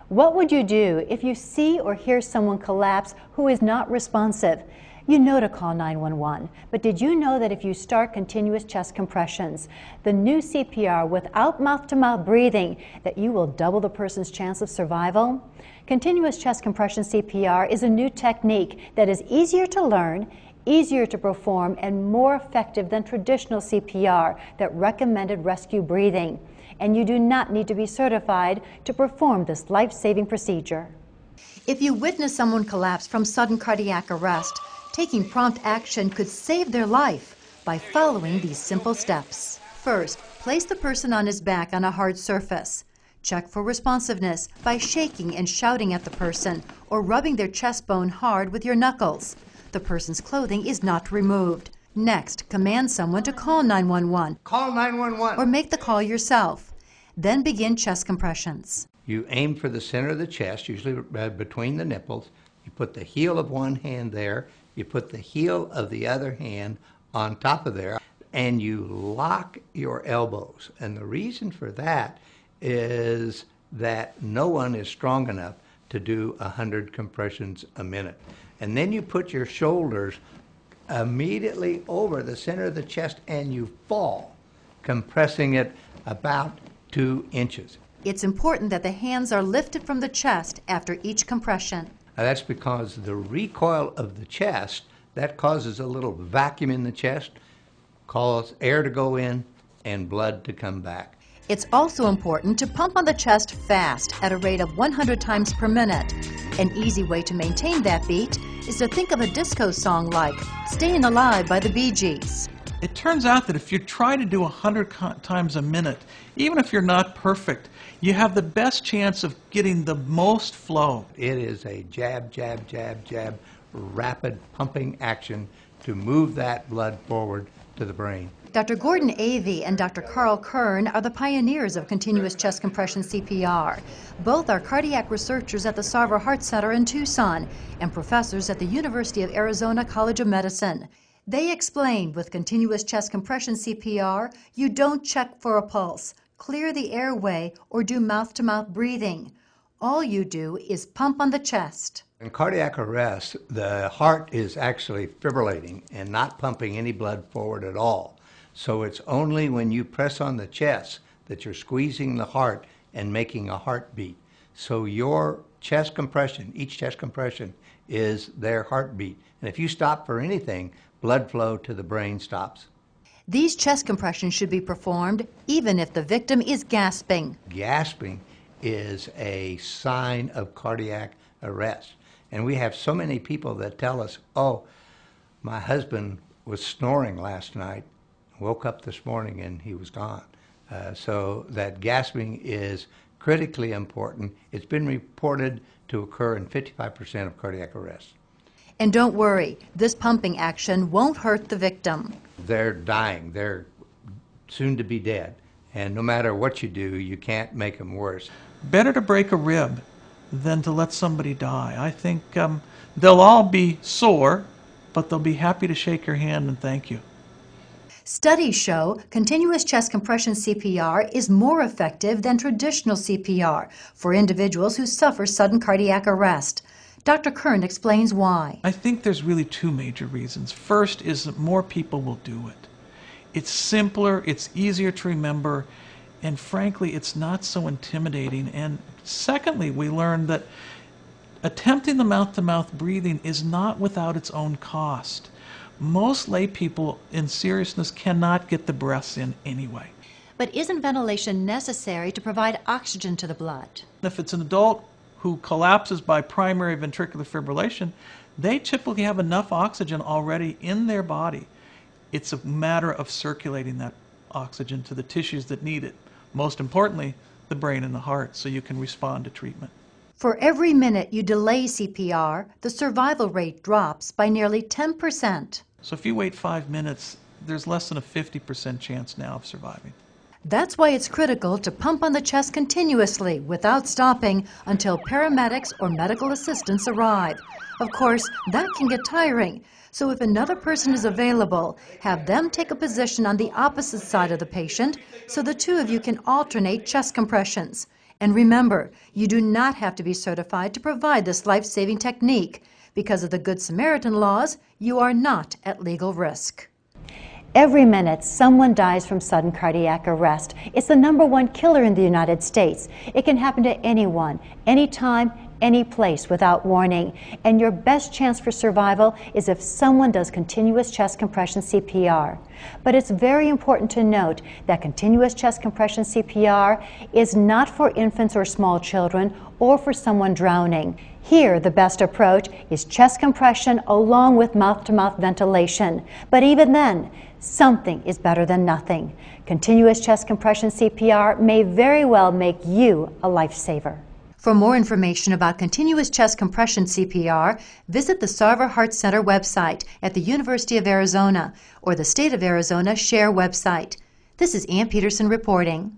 What would you do if you see or hear someone collapse who is not responsive? You know to call 911, but did you know that if you start continuous chest compressions, the new CPR without mouth-to-mouth breathing, that you will double the person's chance of survival? Continuous chest compression CPR is a new technique that is easier to learn, easier to perform, and more effective than traditional CPR that recommended rescue breathing. And you do not need to be certified to perform this life-saving procedure. If you witness someone collapse from sudden cardiac arrest, taking prompt action could save their life by following these simple steps. First, place the person on his back on a hard surface. Check for responsiveness by shaking and shouting at the person or rubbing their chest bone hard with your knuckles. The person's clothing is not removed. Next, command someone to call 911. Call 911. Or make the call yourself. Then begin chest compressions. You aim for the center of the chest, usually between the nipples. You put the heel of one hand there. You put the heel of the other hand on top of there, and you lock your elbows. And the reason for that is that no one is strong enough to do 100 compressions a minute. And then you put your shoulders immediately over the center of the chest and you fall, compressing it about 2 inches. It's important that the hands are lifted from the chest after each compression. Now that's because the recoil of the chest, that causes a little vacuum in the chest, causes air to go in and blood to come back. It's also important to pump on the chest fast at a rate of 100 times per minute. An easy way to maintain that beat is to think of a disco song like Stayin' Alive by the Bee Gees. It turns out that if you try to do 100 times a minute, even if you're not perfect, you have the best chance of getting the most flow. It is a jab, jab, jab, jab, rapid pumping action to move that blood forward to the brain. Dr. Gordon Avey and Dr. Carl Kern are the pioneers of continuous chest compression CPR. Both are cardiac researchers at the Sarver Heart Center in Tucson and professors at the University of Arizona College of Medicine. They explained with continuous chest compression CPR, you don't check for a pulse, clear the airway, or do mouth-to-mouth breathing. All you do is pump on the chest. In cardiac arrest, the heart is actually fibrillating and not pumping any blood forward at all. So it's only when you press on the chest that you're squeezing the heart and making a heartbeat. So your chest compression, each chest compression, is their heartbeat. And if you stop for anything, blood flow to the brain stops. These chest compressions should be performed even if the victim is gasping. Gasping is a sign of cardiac arrest. And we have so many people that tell us, oh, my husband was snoring last night, woke up this morning and he was gone. So that gasping is critically important. It's been reported to occur in 55% of cardiac arrests. And don't worry, this pumping action won't hurt the victim. They're dying. They're soon to be dead. And no matter what you do, you can't make them worse. Better to break a rib than to let somebody die. I think they'll all be sore, but they'll be happy to shake your hand and thank you. Studies show continuous chest compression CPR is more effective than traditional CPR for individuals who suffer sudden cardiac arrest. Dr. Kern explains why. I think there's really 2 major reasons. First is that more people will do it. It's simpler, it's easier to remember, and frankly, it's not so intimidating. And secondly, we learned that attempting the mouth-to-mouth breathing is not without its own cost. Most lay people, in seriousness, cannot get the breaths in anyway. But isn't ventilation necessary to provide oxygen to the blood? If it's an adult who collapses by primary ventricular fibrillation, they typically have enough oxygen already in their body. It's a matter of circulating that oxygen to the tissues that need it. Most importantly, the brain and the heart, so you can respond to treatment. For every minute you delay CPR, the survival rate drops by nearly 10%. So if you wait 5 minutes, there's less than a 50% chance now of surviving. That's why it's critical to pump on the chest continuously without stopping until paramedics or medical assistants arrive. Of course, that can get tiring. So if another person is available, have them take a position on the opposite side of the patient so the 2 of you can alternate chest compressions. And remember, you do not have to be certified to provide this life-saving technique. Because of the Good Samaritan laws, you are not at legal risk. Every minute, someone dies from sudden cardiac arrest. It's the #1 killer in the United States. It can happen to anyone, anytime, any place without warning. And your best chance for survival is if someone does continuous chest compression CPR. But it's very important to note that continuous chest compression CPR is not for infants or small children or for someone drowning. Here, the best approach is chest compression along with mouth-to-mouth ventilation. But even then, something is better than nothing. Continuous chest compression CPR may very well make you a lifesaver. For more information about continuous chest compression CPR, visit the Sarver Heart Center website at the University of Arizona or the State of Arizona SHARE website. This is Ann Peterson reporting.